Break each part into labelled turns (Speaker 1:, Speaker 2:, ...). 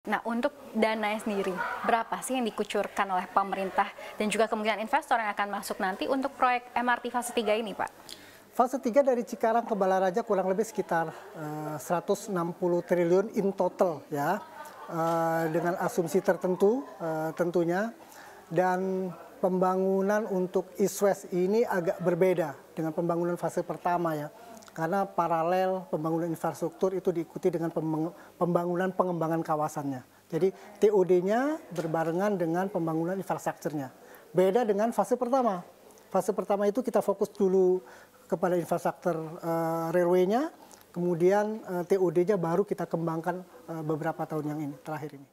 Speaker 1: Nah, untuk dananya sendiri, berapa sih yang dikucurkan oleh pemerintah dan juga kemungkinan investor yang akan masuk nanti untuk proyek MRT fase 3 ini, Pak?
Speaker 2: Fase 3 dari Cikarang ke Balaraja kurang lebih sekitar 160 triliun in total ya, dengan asumsi tertentu tentunya. Dan pembangunan untuk East West ini agak berbeda dengan pembangunan fase pertama ya. Karena paralel pembangunan infrastruktur itu diikuti dengan pembangunan pengembangan kawasannya. Jadi TOD-nya berbarengan dengan pembangunan infrastrukturnya. Beda dengan fase pertama. Fase pertama itu kita fokus dulu kepada infrastruktur railway-nya, kemudian TOD-nya baru kita kembangkan beberapa tahun yang ini, terakhir ini.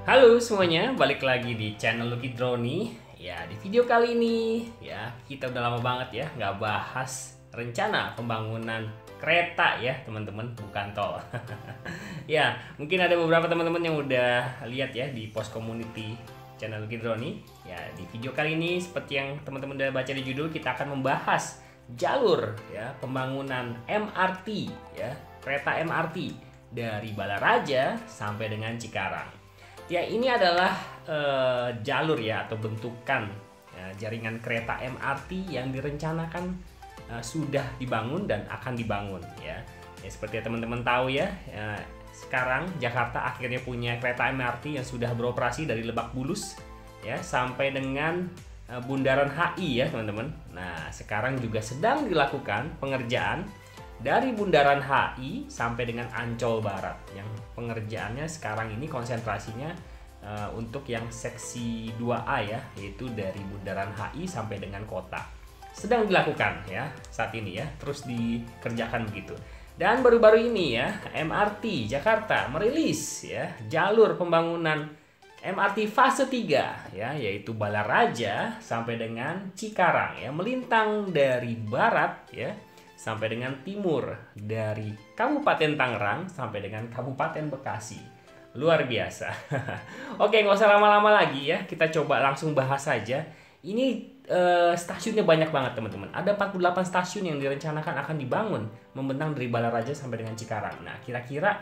Speaker 3: Halo semuanya, balik lagi di channel Lucky Droni. Ya, di video kali ini ya kita udah lama banget ya nggak bahas rencana pembangunan kereta ya teman-teman, bukan tol. Ya, mungkin ada beberapa teman-teman yang udah lihat ya di post community channel Lucky Droni. Ya, di video kali ini seperti yang teman-teman udah baca di judul, kita akan membahas jalur ya pembangunan MRT ya, kereta MRT dari Balaraja sampai dengan Cikarang. Ya, ini adalah jalur ya atau bentukan jaringan kereta MRT yang direncanakan sudah dibangun dan akan dibangun ya. Ya seperti teman-teman tahu ya, sekarang Jakarta akhirnya punya kereta MRT yang sudah beroperasi dari Lebak Bulus ya sampai dengan Bundaran HI ya teman-teman. Nah, sekarang juga sedang dilakukan pengerjaan dari Bundaran HI sampai dengan Ancol Barat, yang pengerjaannya sekarang ini konsentrasinya untuk yang seksi 2A ya, yaitu dari Bundaran HI sampai dengan kota. Sedang dilakukan ya saat ini ya, terus dikerjakan begitu. Dan baru-baru ini ya, MRT Jakarta merilis ya jalur pembangunan MRT fase 3 ya, yaitu Balaraja sampai dengan Cikarang ya, melintang dari barat ya sampai dengan timur, dari Kabupaten Tangerang sampai dengan Kabupaten Bekasi. Luar biasa. Oke, nggak usah lama-lama lagi ya, kita coba langsung bahas saja. Ini stasiunnya banyak banget teman-teman. Ada 48 stasiun yang direncanakan akan dibangun membentang dari Balaraja sampai dengan Cikarang. Nah, kira-kira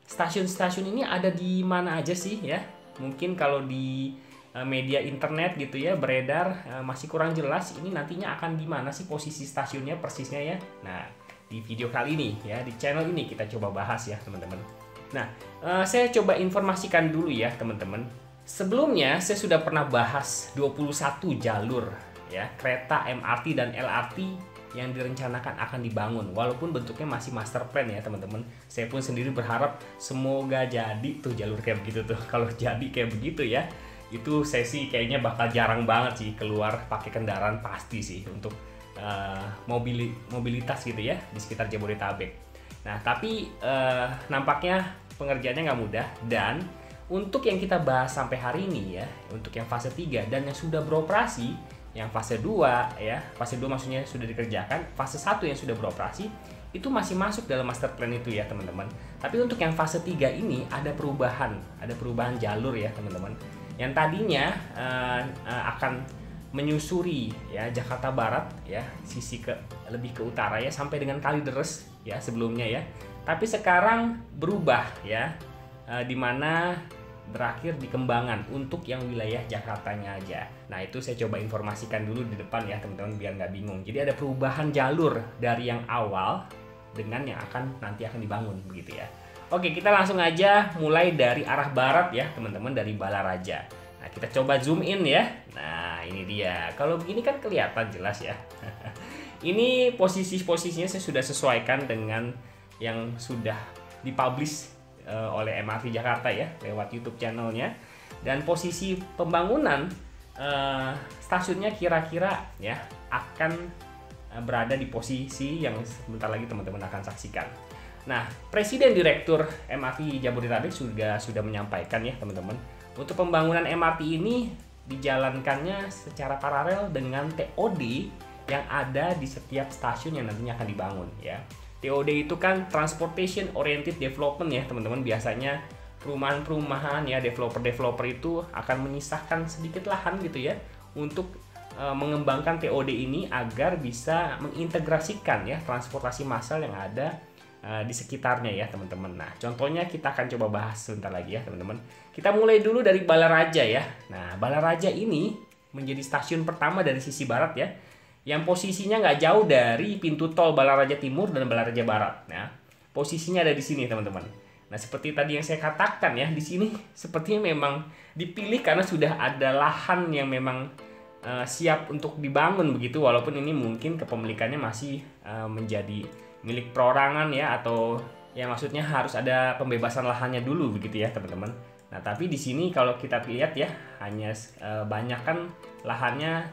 Speaker 3: stasiun-stasiun ini ada di mana aja sih ya? Mungkin kalau di media internet gitu ya beredar masih kurang jelas ini nantinya akan di mana sih posisi stasiunnya persisnya ya. Nah, di video kali ini ya di channel ini kita coba bahas ya teman-teman. Nah, saya coba informasikan dulu ya teman-teman. Sebelumnya saya sudah pernah bahas 21 jalur ya kereta MRT dan LRT yang direncanakan akan dibangun, walaupun bentuknya masih master plan ya teman-teman. Saya pun sendiri berharap semoga jadi tuh jalur kayak begitu tuh. Kalau jadi kayak begitu ya, itu saya sih kayaknya bakal jarang banget sih keluar pakai kendaraan pasti sih untuk mobilitas gitu ya di sekitar Jabodetabek. Nah, tapi nampaknya pengerjaannya nggak mudah. Dan untuk yang kita bahas sampai hari ini ya, untuk yang fase 3 dan yang sudah beroperasi, yang fase 2 ya, fase 2 maksudnya sudah dikerjakan, fase 1 yang sudah beroperasi itu masih masuk dalam master plan itu ya teman-teman. Tapi untuk yang fase 3 ini ada perubahan jalur ya teman-teman. Yang tadinya akan menyusuri ya Jakarta Barat ya, sisi lebih ke utara ya, sampai dengan Kalideres ya sebelumnya ya. Tapi sekarang berubah ya, di mana berakhir di Kembangan untuk yang wilayah Jakartanya aja. Nah, itu saya coba informasikan dulu di depan ya teman-teman, biar nggak bingung. Jadi ada perubahan jalur dari yang awal dengan yang nanti akan dibangun begitu ya. Oke, kita langsung aja mulai dari arah barat ya teman-teman, dari Balaraja. Nah, kita coba zoom in ya. Nah, ini dia. Kalau begini kan kelihatan jelas ya. Ini posisinya saya sudah sesuaikan dengan yang sudah dipublish oleh MRT Jakarta ya, lewat YouTube channelnya. Dan posisi pembangunan stasiunnya kira-kira ya akan berada di posisi yang sebentar lagi teman-teman akan saksikan. Nah, Presiden Direktur MRT Jabodetabek sudah menyampaikan ya teman-teman, untuk pembangunan MRT ini dijalankannya secara paralel dengan TOD yang ada di setiap stasiun yang nantinya akan dibangun ya. TOD itu kan Transportation Oriented Development ya teman-teman. Biasanya perumahan-perumahan ya, developer-developer itu akan menyisahkan sedikit lahan gitu ya untuk mengembangkan TOD ini agar bisa mengintegrasikan ya transportasi massal yang ada di sekitarnya ya teman-teman. Nah, contohnya kita akan coba bahas sebentar lagi ya teman-teman. Kita mulai dulu dari Balaraja ya. Nah, Balaraja ini menjadi stasiun pertama dari sisi barat ya, yang posisinya nggak jauh dari pintu tol Balaraja Timur dan Balaraja Barat. Nah, posisinya ada di sini teman-teman. Nah, seperti tadi yang saya katakan ya, di sini sepertinya memang dipilih karena sudah ada lahan yang memang siap untuk dibangun begitu, walaupun ini mungkin kepemilikannya masih menjadi milik perorangan ya, atau ya maksudnya harus ada pembebasan lahannya dulu begitu ya teman-teman. Nah, tapi di sini kalau kita lihat ya, hanya banyak kan lahannya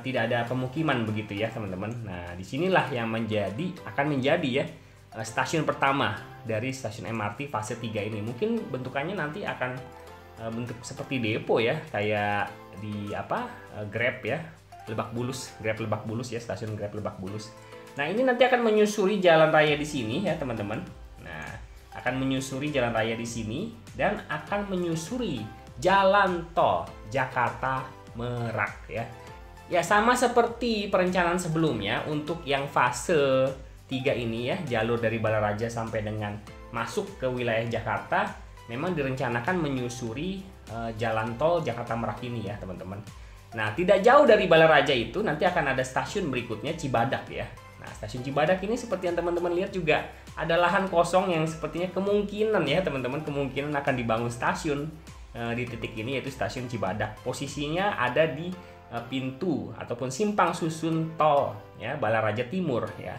Speaker 3: tidak ada pemukiman begitu ya teman-teman. Nah, disinilah yang akan menjadi ya stasiun pertama dari stasiun MRT fase 3 ini. Mungkin bentukannya nanti akan bentuk seperti depo ya, kayak di Grab ya, Grab Lebak Bulus ya, stasiun Grab Lebak Bulus. Nah, ini nanti akan menyusuri jalan raya di sini ya teman-teman. Nah, akan menyusuri jalan raya di sini dan akan menyusuri jalan tol Jakarta Merak ya. Ya, sama seperti perencanaan sebelumnya untuk yang fase 3 ini ya, jalur dari Balaraja sampai dengan masuk ke wilayah Jakarta memang direncanakan menyusuri jalan tol Jakarta Merak ini ya teman-teman. Nah, tidak jauh dari Balaraja itu nanti akan ada stasiun berikutnya, Cibadak ya. Nah, stasiun Cibadak ini seperti yang teman-teman lihat juga ada lahan kosong yang sepertinya kemungkinan ya teman-teman, kemungkinan akan dibangun stasiun di titik ini, yaitu stasiun Cibadak. Posisinya ada di pintu ataupun simpang susun tol ya Balaraja Timur ya,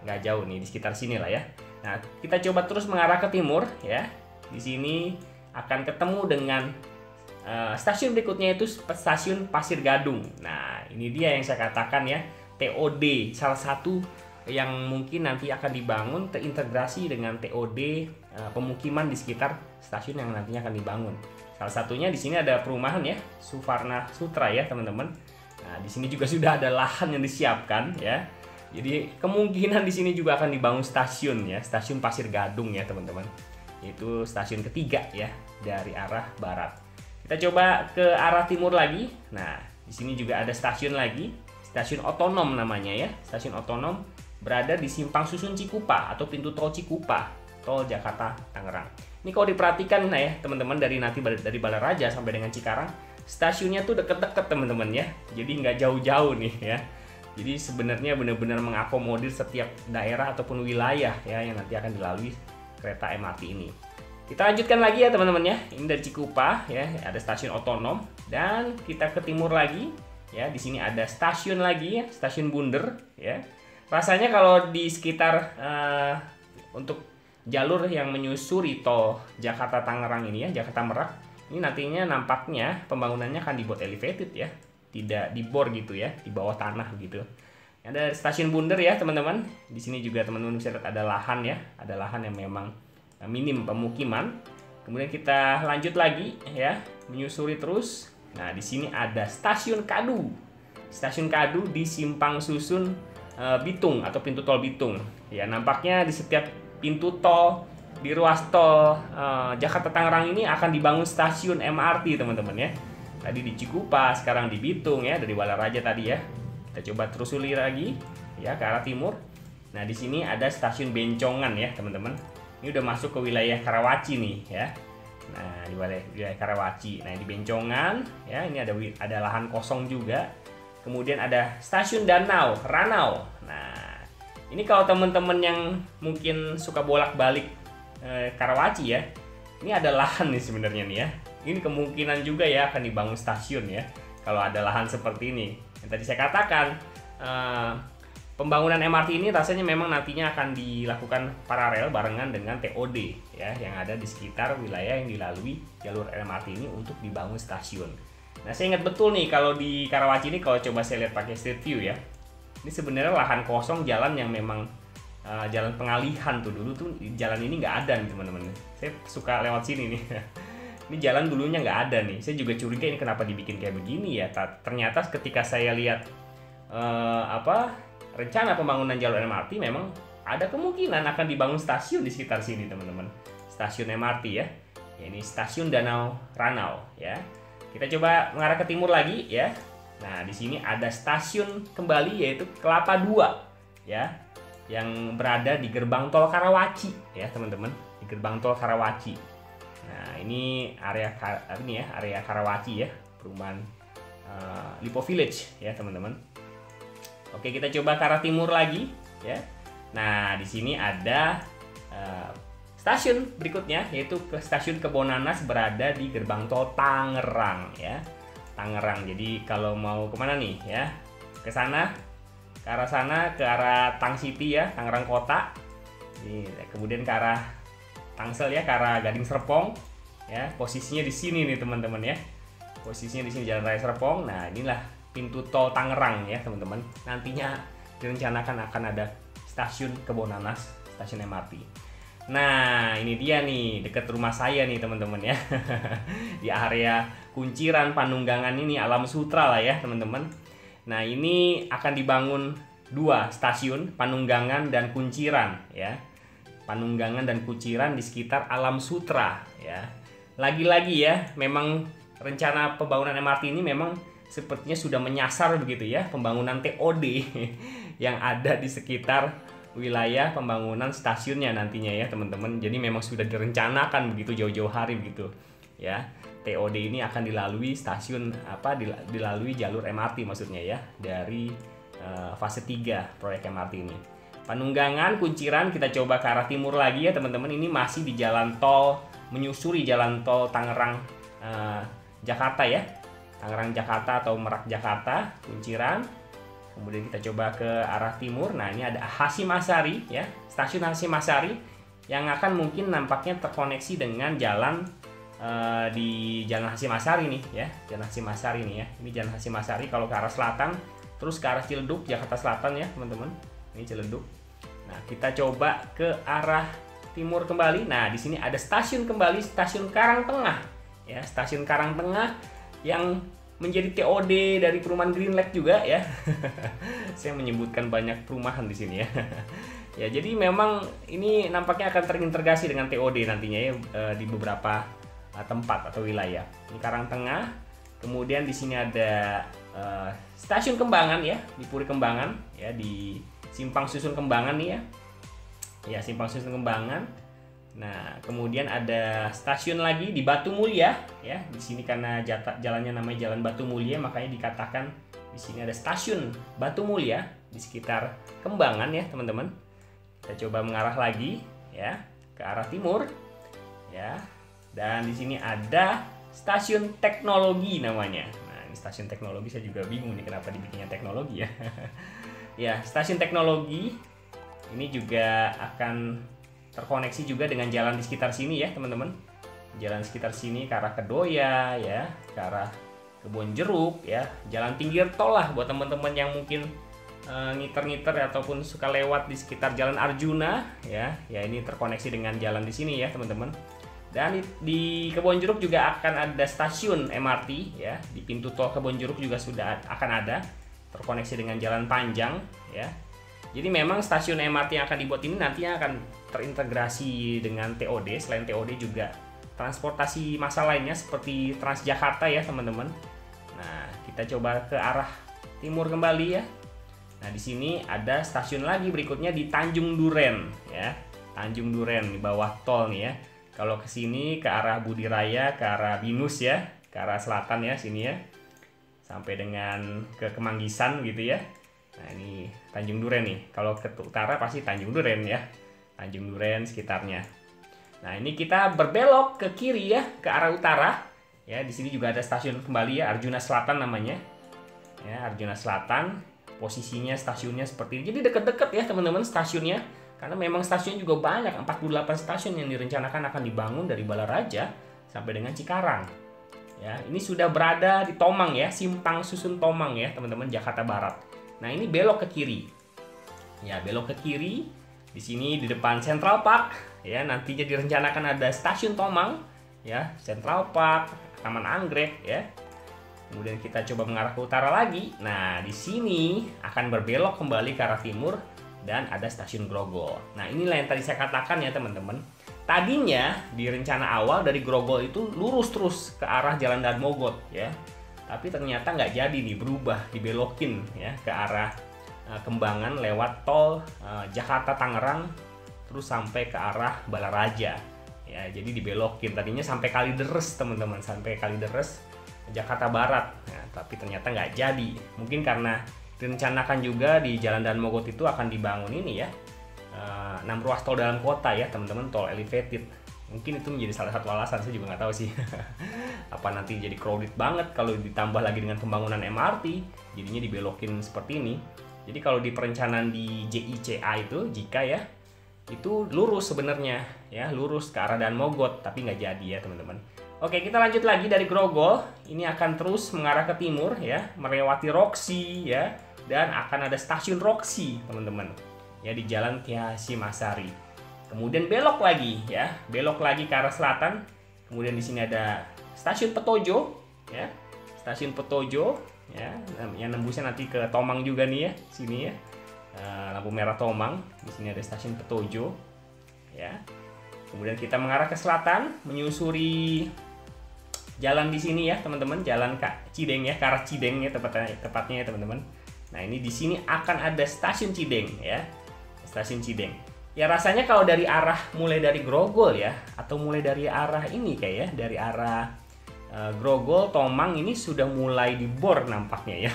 Speaker 3: nggak jauh nih, di sekitar sini lah ya. Nah, kita coba terus mengarah ke timur ya. Di sini akan ketemu dengan stasiun berikutnya, itu stasiun Pasir Gadung. Nah, ini dia yang saya katakan ya, TOD salah satu yang mungkin nanti akan dibangun terintegrasi dengan TOD pemukiman di sekitar stasiun yang nantinya akan dibangun. Salah satunya di sini ada perumahan ya, Suvarna Sutra ya teman-teman. Nah, di sini juga sudah ada lahan yang disiapkan ya. Jadi kemungkinan di sini juga akan dibangun stasiun ya, stasiun Pasir Gadung ya teman-teman. Itu stasiun ketiga ya dari arah barat. Kita coba ke arah timur lagi. Nah, di sini juga ada stasiun lagi, stasiun otonom namanya ya. Stasiun otonom berada di Simpang Susun Cikupa atau pintu tol Cikupa, tol Jakarta Tangerang. Ini kalau diperhatikan nah ya teman-teman, dari Balaraja sampai dengan Cikarang, stasiunnya tuh deket-deket teman-teman ya. Jadi nggak jauh-jauh nih ya. Jadi sebenarnya benar-benar mengakomodir setiap daerah ataupun wilayah ya yang nanti akan dilalui kereta MRT ini. Kita lanjutkan lagi ya teman-teman ya. Ini dari Cikupa ya, ada stasiun otonom, dan kita ke timur lagi ya. Di sini ada stasiun lagi ya, stasiun Bunder ya. Rasanya kalau di sekitar untuk jalur yang menyusuri tol Jakarta Tangerang ini ya, Jakarta Merak, ini nantinya nampaknya pembangunannya akan dibuat elevated ya, tidak dibor gitu ya, di bawah tanah gitu. Ada stasiun Bunder ya teman-teman. Di sini juga teman-teman bisa lihat ada lahan ya, ada lahan yang memang minim pemukiman. Kemudian kita lanjut lagi ya, menyusuri terus. Nah, di sini ada stasiun Kadu. Stasiun Kadu di Simpang Susun Bitung atau pintu tol Bitung. Ya, nampaknya di setiap pintu tol di ruas tol Jakarta Tangerang ini akan dibangun stasiun MRT teman-teman ya. Tadi di Cikupa, sekarang di Bitung ya, dari Balaraja tadi ya. Kita coba telusuri lagi ya ke arah timur. Nah, di sini ada stasiun Bencongan ya, teman-teman. Ini udah masuk ke wilayah Karawaci nih ya. Nah, di wilayah Karawaci. Nah, di Bencongan ya, ini ada lahan kosong juga. Kemudian ada stasiun Ranau. Nah, ini kalau teman-teman yang mungkin suka bolak-balik Karawaci ya, ini ada lahan nih sebenarnya nih ya. Ini kemungkinan juga ya akan dibangun stasiun ya, kalau ada lahan seperti ini. Yang tadi saya katakan, pembangunan MRT ini rasanya memang nantinya akan dilakukan paralel barengan dengan TOD ya, yang ada di sekitar wilayah yang dilalui jalur MRT ini untuk dibangun stasiun. Nah, saya ingat betul nih kalau di Karawaci ini, kalau coba saya lihat pakai street view ya, ini sebenarnya lahan kosong jalan yang memang jalan pengalihan tuh. Dulu tuh jalan ini nggak ada nih teman-teman. Saya suka lewat sini nih. Ini jalan dulunya nggak ada nih. Saya juga curiga ini kenapa dibikin kayak begini ya. Ternyata ketika saya lihat rencana pembangunan jalur MRT, memang ada kemungkinan akan dibangun stasiun di sekitar sini teman-teman. Stasiun MRT ya. Ini stasiun Ranau ya. Kita coba mengarah ke timur lagi ya. Nah, di sini ada stasiun kembali yaitu Kelapa II ya, yang berada di gerbang tol Karawaci ya teman-teman. Di gerbang tol Karawaci. Nah, ini area Karawaci ya, perumahan Lipo Village ya teman-teman. Oke, kita coba ke arah timur lagi ya. Nah, di sini ada stasiun berikutnya yaitu ke stasiun Kebonanas, berada di gerbang tol Tangerang ya. Tangerang. Jadi kalau mau kemana nih ya? Ke sana, ke arah sana, ke arah Tang City ya, Tangerang Kota. Ini, kemudian ke arah Tangsel ya, ke arah Gading Serpong ya. Posisinya di sini nih teman-teman ya. Posisinya di sini Jalan Raya Serpong. Nah, inilah pintu tol Tangerang ya teman-teman. Nantinya direncanakan akan ada stasiun Kebonanas, stasiun MRT. Nah, ini dia nih dekat rumah saya nih teman-teman ya. Di area Kunciran, Panunggangan ini, Alam Sutra lah ya teman-teman. Nah, ini akan dibangun 2 stasiun, Panunggangan dan Kunciran ya. Panunggangan dan Kunciran di sekitar Alam Sutra ya. Lagi-lagi ya, memang rencana pembangunan MRT ini memang sepertinya sudah menyasar begitu ya, pembangunan TOD yang ada di sekitar wilayah pembangunan stasiunnya nantinya ya teman-teman. Jadi memang sudah direncanakan begitu jauh-jauh hari begitu ya. TOD ini akan dilalui stasiun dilalui jalur MRT maksudnya ya, dari fase 3 proyek MRT ini. Panunggangan, Kunciran, kita coba ke arah timur lagi ya teman-teman. Ini masih di jalan tol, menyusuri jalan tol Tangerang Jakarta ya. Tangerang Jakarta atau Merak Jakarta, Kunciran. Kemudian kita coba ke arah timur. Nah, ini ada Hasyim Asyari ya, stasiun Hasyim Asyari yang akan mungkin nampaknya terkoneksi dengan jalan di Jalan Hasyim Asyari nih ya. Jalan Hasyim Asyari nih ya. Ini Jalan Hasyim Asyari kalau ke arah selatan, terus ke arah Ciledug, Jakarta Selatan ya teman-teman. Ini Ciledug. Nah, kita coba ke arah timur kembali. Nah, di sini ada stasiun kembali, stasiun Karangtengah ya, stasiun Karangtengah yang menjadi TOD dari perumahan Green Lake juga ya. Saya menyebutkan banyak perumahan di sini ya. Ya, jadi memang ini nampaknya akan terintegrasi dengan TOD nantinya ya, di beberapa tempat atau wilayah. Ini Karangtengah. Kemudian di sini ada stasiun Kembangan ya, di Puri Kembangan ya, di Simpang Susun Kembangan nih ya. Ya, Simpang Susun Kembangan. Nah, kemudian ada stasiun lagi di Batu Mulia ya. Di sini karena jalannya namanya Jalan Batu Mulia, makanya dikatakan di sini ada stasiun Batu Mulia di sekitar Kembangan ya, teman-teman. Kita coba mengarah lagi ya ke arah timur ya. Dan di sini ada stasiun teknologi namanya. Nah, ini stasiun teknologi, saya juga bingung nih kenapa dibikinnya teknologi ya. Ya, stasiun teknologi ini juga akan terkoneksi juga dengan jalan di sekitar sini ya, teman-teman. Jalan sekitar sini ke arah Kedoya ya, ke arah Kebon Jeruk ya, jalan pinggir tol lah buat teman-teman yang mungkin ngiter-ngiter ataupun suka lewat di sekitar Jalan Arjuna ya. Ya, ini terkoneksi dengan jalan di sini ya, teman-teman. Dan di Kebon Jeruk juga akan ada stasiun MRT ya. Di pintu tol Kebon Jeruk juga sudah akan ada, terkoneksi dengan jalan panjang ya. Jadi memang stasiun MRT yang akan dibuat ini nantinya akan terintegrasi dengan TOD. Selain TOD juga transportasi massal lainnya seperti Transjakarta ya teman-teman. Nah, kita coba ke arah timur kembali ya. Nah, di sini ada stasiun lagi berikutnya di Tanjung Duren ya. Tanjung Duren di bawah tol nih ya. Kalau ke sini ke arah Budi Raya, ke arah Binus ya, ke arah selatan ya sini ya. Sampai dengan ke Kemanggisan gitu ya. Nah, ini Tanjung Duren nih. Kalau ke utara pasti Tanjung Duren ya. Tanjung Duren sekitarnya. Nah, ini kita berbelok ke kiri ya, ke arah utara. Ya, di sini juga ada stasiun kembali ya, Arjuna Selatan namanya. Ya, Arjuna Selatan. Posisinya stasiunnya seperti ini. Jadi deket-deket ya teman-teman stasiunnya. Karena memang stasiun juga banyak, 48 stasiun yang direncanakan akan dibangun dari Balaraja sampai dengan Cikarang. Ya, ini sudah berada di Tomang ya, Simpang Susun Tomang ya, teman-teman, Jakarta Barat. Nah, ini belok ke kiri. Ya, belok ke kiri. Di sini di depan Central Park ya, nantinya direncanakan ada stasiun Tomang ya, Central Park, Taman Anggrek ya. Kemudian kita coba mengarah ke utara lagi. Nah, di sini akan berbelok kembali ke arah timur dan ada stasiun Grogol. Nah, inilah yang tadi saya katakan ya, teman-teman. Tadinya di rencana awal dari Grogol itu lurus terus ke arah Jalan Dan Mogot ya. Tapi ternyata nggak jadi nih, berubah, dibelokin ya ke arah Kembangan lewat tol Jakarta Tangerang terus sampai ke arah Balaraja. Ya, jadi dibelokin. Tadinya sampai Kalideres, teman-teman, sampai Kalideres Jakarta Barat. Nah, tapi ternyata nggak jadi. Mungkin karena direncanakan juga di Jalan Dan Mogot itu akan dibangun ini ya, 6 ruas tol dalam kota ya, teman-teman, tol elevated. Mungkin itu menjadi salah satu alasan, saya juga nggak tahu sih. Apa nanti jadi crowded banget kalau ditambah lagi dengan pembangunan MRT, jadinya dibelokin seperti ini. Jadi kalau di perencanaan di JICA itu, jika ya, itu lurus sebenarnya ya, lurus ke arah Dan Mogot, tapi nggak jadi ya, teman-teman. Oke, kita lanjut lagi dari Grogol. Ini akan terus mengarah ke timur ya, melewati Roxy ya, dan akan ada stasiun Roxy, teman-teman. Ya, di Jalan Kiai Hasyim Asyari. Kemudian belok lagi ya, belok lagi ke arah selatan. Kemudian di sini ada stasiun Petojo ya. Stasiun Petojo ya, yang nembusnya nanti ke Tomang juga nih ya, sini ya. Lampu merah Tomang. Di sini ada stasiun Petojo ya. Kemudian kita mengarah ke selatan, menyusuri jalan di sini ya, teman-teman, jalan Cideng ya, ke arah Cideng ya, tepatnya ya, teman-teman. Nah, ini di sini akan ada stasiun Cideng ya. Stasiun Cideng. Ya, rasanya kalau dari arah mulai dari Grogol ya, atau mulai dari arah ini kayak ya, dari arah Grogol, Tomang ini sudah mulai dibor nampaknya ya.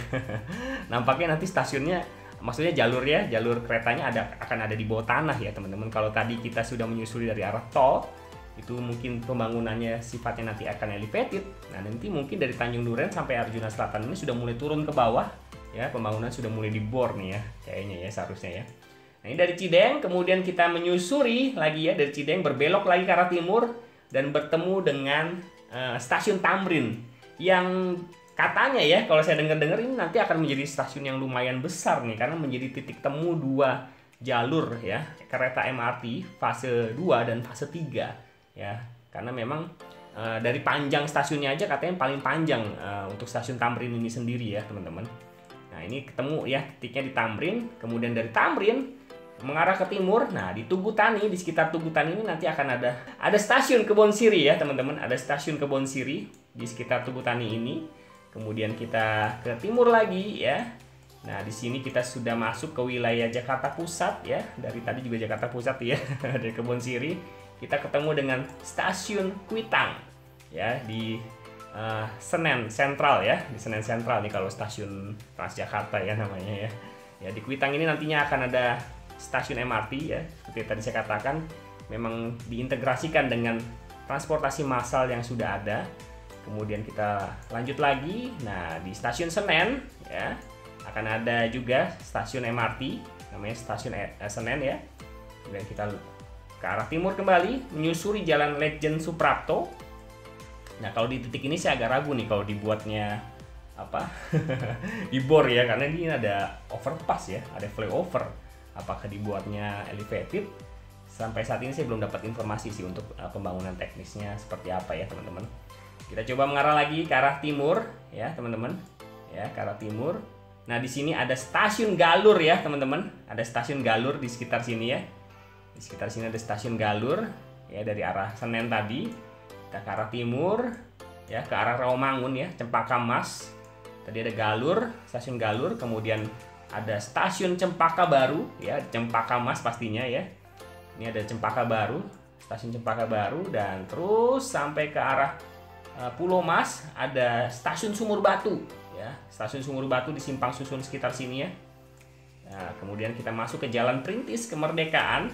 Speaker 3: Nampaknya nanti stasiunnya, maksudnya jalur keretanya akan ada di bawah tanah ya, teman-teman. Kalau tadi kita sudah menyusuri dari arah tol, itu mungkin pembangunannya sifatnya nanti akan elevated. Nah, nanti mungkin dari Tanjung Duren sampai Arjuna Selatan ini sudah mulai turun ke bawah ya, pembangunan sudah mulai dibor nih ya, kayaknya ya, seharusnya ya. Nah, ini dari Cideng, kemudian kita menyusuri lagi ya, dari Cideng berbelok lagi ke arah timur dan bertemu dengan stasiun Tamrin yang katanya ya, kalau saya dengar-dengar ini nanti akan menjadi stasiun yang lumayan besar nih, karena menjadi titik temu 2 jalur ya, kereta MRT fase 2 dan fase 3 ya. Karena memang dari panjang stasiunnya aja katanya paling panjang untuk stasiun Tamrin ini sendiri ya, teman-teman. Nah, ini ketemu ya titiknya di Tamrin, kemudian dari Tamrin mengarah ke timur. Nah, di Tugutani, di sekitar Tugutani ini nanti akan ada stasiun Kebonsiri ya, teman-teman. Ada stasiun Kebonsiri di sekitar Tugutani ini. Kemudian kita ke timur lagi ya. Nah, di sini kita sudah masuk ke wilayah Jakarta Pusat ya. Dari tadi juga Jakarta Pusat ya. Dari Kebonsiri kita ketemu dengan stasiun Kuitang ya, di Senen Sentral ya. Di Senen Sentral nih kalau stasiun Transjakarta ya namanya ya. Ya, di Kuitang ini nantinya akan ada stasiun MRT ya, seperti tadi saya katakan, memang diintegrasikan dengan transportasi massal yang sudah ada. Kemudian kita lanjut lagi. Nah, di stasiun Senen ya akan ada juga stasiun MRT, namanya stasiun Senen ya. Kemudian kita ke arah timur kembali, menyusuri Jalan Lejen Suprapto. Nah, kalau di titik ini saya agak ragu nih kalau dibuatnya apa dibor ya, karena ini ada overpass ya, ada flyover. Apakah dibuatnya elevated? Sampai saat ini saya belum dapat informasi sih untuk pembangunan teknisnya seperti apa ya, teman-teman. Kita coba mengarah lagi ke arah timur ya, teman-teman. Ya, ke arah timur. Nah, di sini ada stasiun Galur ya, teman-teman. Ada stasiun Galur di sekitar sini ya. Di sekitar sini ada stasiun Galur ya, dari arah Senen tadi. Kita ke arah timur ya, ke arah Rawamangun ya, Cempaka Mas. Tadi ada Galur, stasiun Galur, kemudian ada stasiun Cempaka Baru, ya, Cempaka Mas pastinya ya. Ini ada Cempaka Baru, stasiun Cempaka Baru, dan terus sampai ke arah Pulau Mas ada stasiun Sumur Batu, ya, stasiun Sumur Batu di simpang susun sekitar sini ya. Nah, kemudian kita masuk ke Jalan Perintis Kemerdekaan,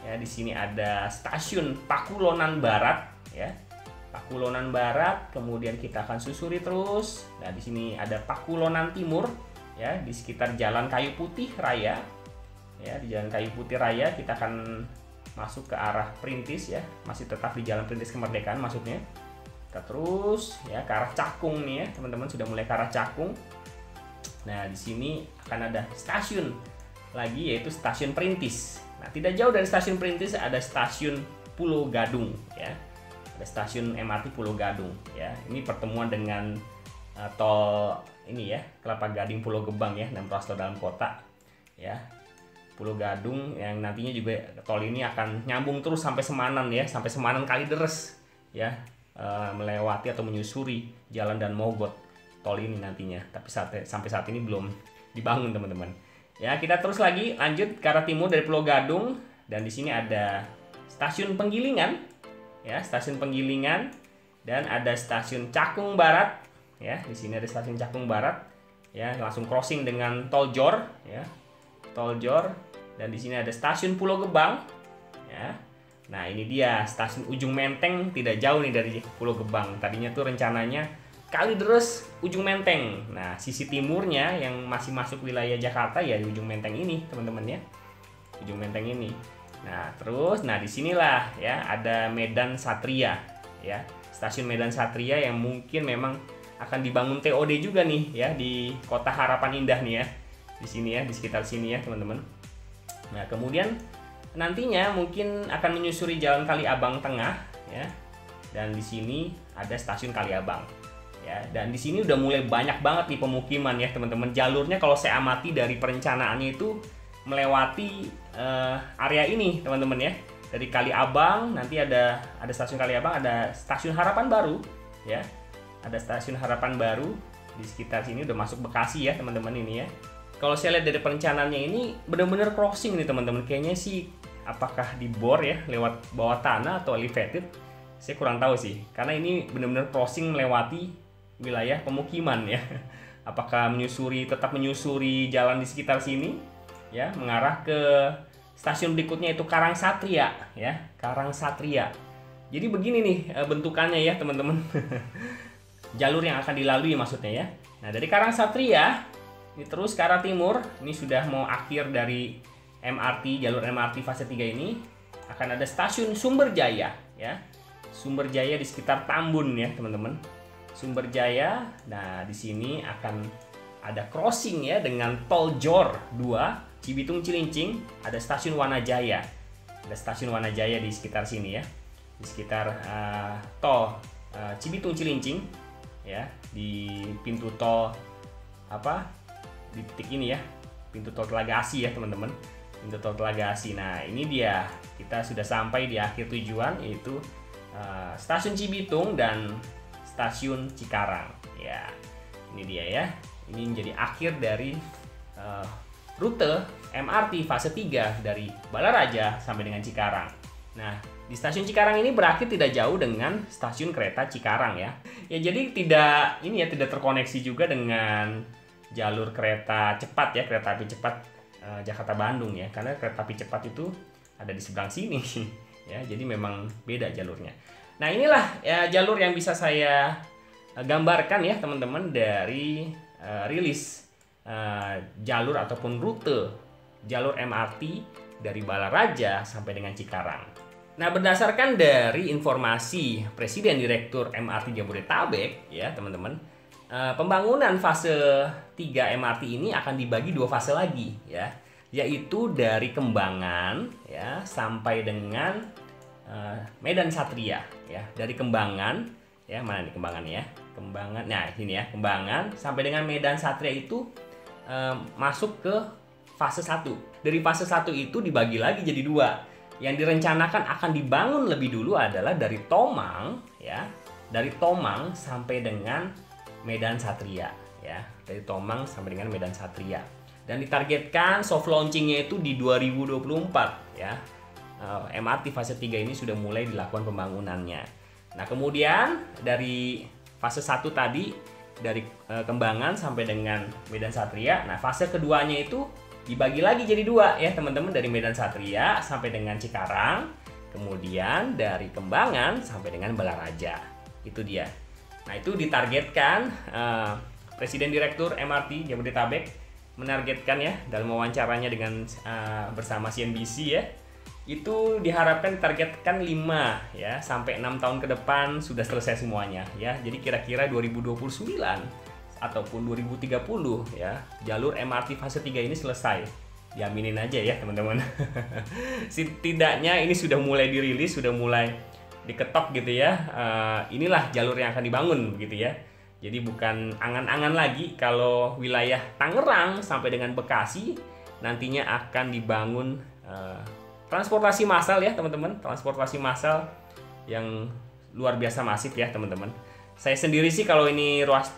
Speaker 3: ya, di sini ada stasiun Pakulonan Barat, ya. Pakulonan Barat, kemudian kita akan susuri terus. Nah, di sini ada Pakulonan Timur, ya, di sekitar Jalan Kayu Putih Raya. Ya, di Jalan Kayu Putih Raya kita akan masuk ke arah Perintis ya, masih tetap di Jalan Perintis Kemerdekaan maksudnya. Kita terus ya ke arah Cakung nih ya, teman-teman sudah mulai ke arah Cakung. Nah, di sini akan ada stasiun lagi yaitu stasiun Perintis. Nah, tidak jauh dari stasiun Perintis ada stasiun Pulau Gadung ya. Ada stasiun MRT Pulau Gadung ya. Ini pertemuan dengan tol ini ya, Kelapa Gading Pulau Gebang ya, dan ruas tol dalam kota ya. Pulau Gadung yang nantinya juga tol ini akan nyambung terus sampai Semanan ya, sampai Semanan Kalideres ya, melewati atau menyusuri Jalan Dan Mogot tol ini nantinya. Tapi sampai saat ini belum dibangun teman-teman. Ya, kita terus lagi lanjut ke arah timur dari Pulau Gadung, dan di sini ada stasiun Penggilingan. Ya, stasiun Penggilingan, dan ada stasiun Cakung Barat ya. Di sini ada stasiun Cakung Barat ya, langsung crossing dengan tol Jor ya. Tol Jor, dan di sini ada stasiun Pulau Gebang ya. Nah, ini dia stasiun Ujung Menteng, tidak jauh nih dari Pulau Gebang. Tadinya tuh rencananya Kalideres Ujung Menteng. Nah, sisi timurnya yang masih masuk wilayah Jakarta ya di Ujung Menteng ini, teman-teman ya. Ujung Menteng ini. Nah, terus disinilah ya ada Medan Satria ya. Stasiun Medan Satria yang mungkin memang akan dibangun TOD juga nih ya di Kota Harapan Indah nih ya. Di sini ya, di sekitar sini ya, teman-teman. Nah, kemudian nantinya mungkin akan menyusuri Jalan Kali Abang Tengah ya. Dan di sini ada stasiun Kali Abang. Ya, dan di sini udah mulai banyak banget nih pemukiman ya, teman-teman. Jalurnya kalau saya amati dari perencanaannya itu melewati area ini, teman-teman ya. Dari Kali Abang nanti ada stasiun Kali Abang, ada stasiun Harapan Baru ya. Ada stasiun Harapan Baru di sekitar sini, udah masuk Bekasi ya, teman-teman ini ya. Kalau saya lihat dari perencanaannya ini benar-benar crossing nih, teman-teman. Kayaknya sih apakah dibor ya lewat bawah tanah atau elevated? Saya kurang tahu sih. Karena ini benar-benar crossing melewati wilayah pemukiman ya. Apakah tetap menyusuri jalan di sekitar sini ya, mengarah ke stasiun berikutnya itu Karang Satria ya, Karang Satria. Jadi begini nih bentukannya ya, teman-teman. Jalur yang akan dilalui maksudnya ya. Nah, dari Karang Satria ini terus ke arah timur, ini sudah mau akhir dari MRT, jalur MRT fase 3 ini. Akan ada stasiun Sumber Jaya ya. Sumber Jaya di sekitar Tambun ya, teman-teman. Sumber Jaya. Nah, di sini akan ada crossing ya dengan tol Jor 2 Cibitung Cilincing, ada stasiun Wanajaya. Ada stasiun Wanajaya di sekitar sini ya. Di sekitar tol Cibitung Cilincing ya, di pintu tol di titik ini ya. Pintu tol Telaga Asi ya, teman-teman. Pintu tol Telaga Asi. Nah, ini dia. Kita sudah sampai di akhir tujuan yaitu stasiun Cibitung dan stasiun Cikarang ya. Ini dia ya. Ini menjadi akhir dari rute MRT fase 3 dari Balaraja sampai dengan Cikarang. Nah, di stasiun Cikarang ini berakhir tidak jauh dengan stasiun kereta Cikarang ya. Ya, jadi tidak terkoneksi juga dengan jalur kereta cepat ya, kereta api cepat Jakarta Bandung ya. Karena kereta api cepat itu ada di seberang sini ya. Jadi memang beda jalurnya. Nah, inilah ya jalur yang bisa saya gambarkan ya, teman-teman, dari rilis jalur ataupun rute jalur MRT dari Balaraja sampai dengan Cikarang. Nah, berdasarkan dari informasi Presiden Direktur MRT Jabodetabek ya, teman-teman, pembangunan fase 3 MRT ini akan dibagi 2 fase lagi ya, yaitu dari Kembangan ya sampai dengan Medan Satria ya. Dari Kembangan ya, mana nih Kembangan ya? Kembangan. Nah, ini ya, Kembangan sampai dengan Medan Satria itu masuk ke fase 1. Dari fase 1 itu dibagi lagi jadi 2. Yang direncanakan akan dibangun lebih dulu adalah dari Tomang ya. Dari Tomang sampai dengan Medan Satria ya, dari Tomang sampai dengan Medan Satria. Dan ditargetkan soft launchingnya itu di 2024 ya. MRT fase 3 ini sudah mulai dilakukan pembangunannya. Nah, kemudian dari fase 1 tadi dari Kembangan sampai dengan Medan Satria. Nah, fase keduanya itu dibagi lagi jadi 2 ya, teman-teman, dari Medan Satria sampai dengan Cikarang, kemudian dari Kembangan sampai dengan Balaraja. Itu dia. Nah, itu ditargetkan Presiden Direktur MRT Jabodetabek menargetkan ya dalam wawancaranya dengan bersama CNBC ya, itu diharapkan ditargetkan 5 ya sampai 6 tahun ke depan sudah selesai semuanya ya. Jadi kira-kira 2029 ataupun 2030 ya jalur MRT fase 3 ini selesai. Diaminin aja ya teman-teman. Setidaknya ini sudah mulai dirilis, sudah mulai diketok gitu ya. Inilah jalur yang akan dibangun begitu ya. Jadi bukan angan-angan lagi kalau wilayah Tangerang sampai dengan Bekasi nantinya akan dibangun transportasi massal ya teman-teman. Transportasi massal yang luar biasa masif ya teman-teman. Saya sendiri sih kalau ini ruas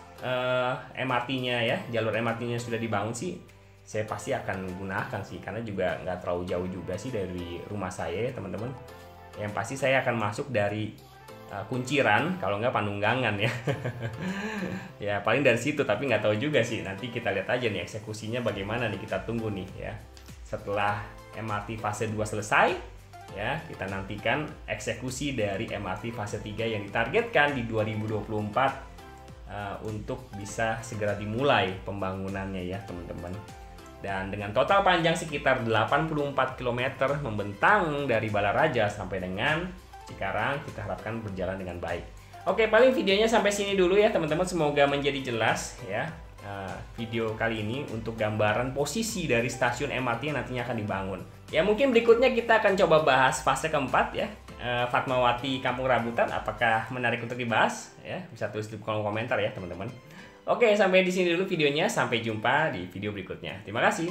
Speaker 3: MRT-nya ya, jalur MRT-nya sudah dibangun sih, saya pasti akan gunakan sih, karena juga nggak terlalu jauh juga sih dari rumah saya ya teman-teman. Yang pasti saya akan masuk dari Kunciran, kalau nggak Panunggangan ya. Ya paling dari situ, tapi nggak tahu juga sih, nanti kita lihat aja nih eksekusinya bagaimana nih, kita tunggu nih ya. Setelah MRT fase 2 selesai ya, kita nantikan eksekusi dari MRT fase 3 yang ditargetkan di 2024 untuk bisa segera dimulai pembangunannya ya teman-teman. Dan dengan total panjang sekitar 84 km membentang dari Balaraja sampai dengan Cikarang, kita harapkan berjalan dengan baik. Oke, paling videonya sampai sini dulu ya teman-teman, semoga menjadi jelas ya video kali ini untuk gambaran posisi dari stasiun MRT yang nantinya akan dibangun. Ya mungkin berikutnya kita akan coba bahas fase keempat ya, Fatmawati Kampung Rambutan. Apakah menarik untuk dibahas ya? Bisa tulis di kolom komentar ya teman-teman. Oke, sampai di sini dulu videonya, sampai jumpa di video berikutnya. Terima kasih.